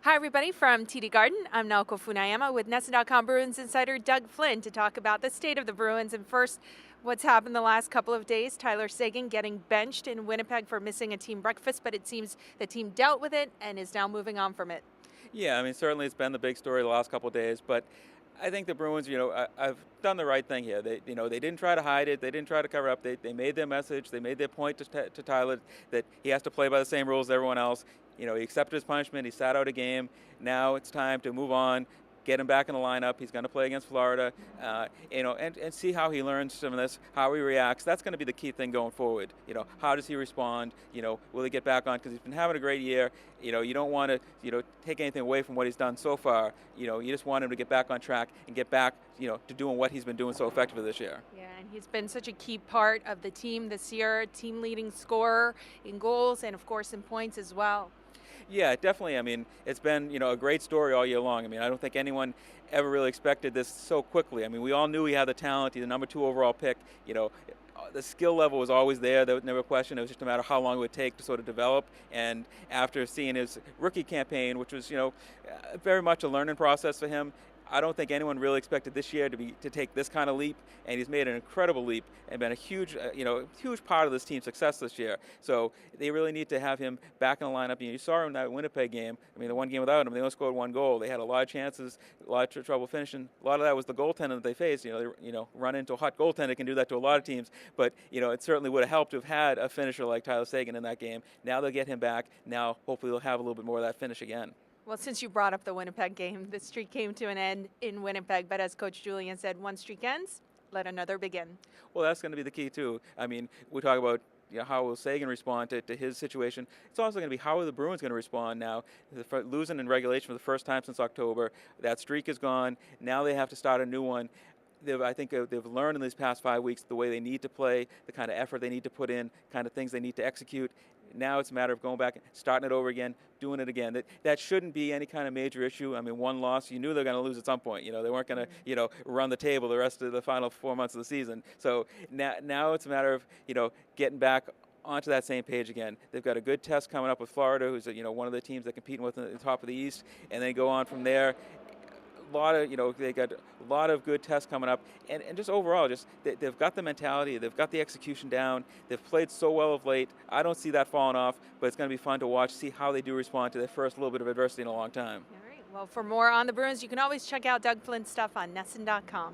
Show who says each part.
Speaker 1: Hi, everybody, from TD Garden. I'm Naoko Funayama with NESN.com Bruins insider Doug Flynn to talk about the state of the Bruins. And first, what's happened the last couple of days. Tyler Seguin getting benched in Winnipeg for missing a team breakfast, but it seems the team dealt with it and is now moving on from it.
Speaker 2: Yeah, I mean, certainly it's been the big story the last couple of days, but I think the Bruins, I've done the right thing here. They didn't try to hide it. They didn't try to cover up. They made their message. They made their point to Tyler that he has to play by the same rules as everyone else. He accepted his punishment. He sat out a game. Now it's time to move on. Get him back in the lineup. He's going to play against Florida, and see how he learns from this, how he reacts. That's going to be the key thing going forward. How does he respond? Will he get back on? Because he's been having a great year. You don't want to, take anything away from what he's done so far. You just want him to get back on track and get back, to doing what he's been doing so effectively this year.
Speaker 1: Yeah, and he's been such a key part of the team this year, team leading scorer in goals and, of course, in points as well.
Speaker 2: Yeah, definitely. I mean, it's been, a great story all year long. I mean, I don't think anyone ever really expected this so quickly. I mean, we all knew he had the talent. He's the number 2 overall pick. The skill level was always there. There was never a question. It was just a matter of how long it would take to sort of develop. And after seeing his rookie campaign, which was, very much a learning process for him, I don't think anyone really expected this year to take this kind of leap, and he's made an incredible leap and been a huge, huge part of this team's success this year. So they really need to have him back in the lineup. You saw him in that Winnipeg game. I mean, the one game without him, they only scored 1 goal. They had a lot of chances, a lot of trouble finishing. A lot of that was the goaltender that they faced. Run into a hot goaltender can do that to a lot of teams. But it certainly would have helped to have had a finisher like Tyler Seguin in that game. Now they'll get him back. Now hopefully they'll have a little bit more of that finish again.
Speaker 1: Well, since you brought up the Winnipeg game, the streak came to an end in Winnipeg, but as Coach Julian said, one streak ends, let another begin.
Speaker 2: Well, that's going to be the key, too. I mean, we talk about how will Seguin respond to his situation. It's also going to be how are the Bruins going to respond now. Losing in regulation for the first time since October. That streak is gone. Now they have to start a new one. I think they've learned in these past 5 weeks the way they need to play, the kind of effort they need to put in, kind of things they need to execute. Now it's a matter of going back, starting it over again, doing it again. That shouldn't be any kind of major issue. I mean, one loss, you knew they were going to lose at some point. They weren't going to, run the table the rest of the final 4 months of the season. So now it's a matter of, getting back onto that same page again. They've got a good test coming up with Florida, who's one of the teams they're competing with at the top of the East, and then go on from there. They got a lot of good tests coming up, and just overall, they've got the mentality, they've got the execution down, they've played so well of late. I don't see that falling off, but it's going to be fun to watch, see how they do respond to their first little bit of adversity in a long time.
Speaker 1: All right. Well, for more on the Bruins, you can always check out Doug Flynn's stuff on NESN.com.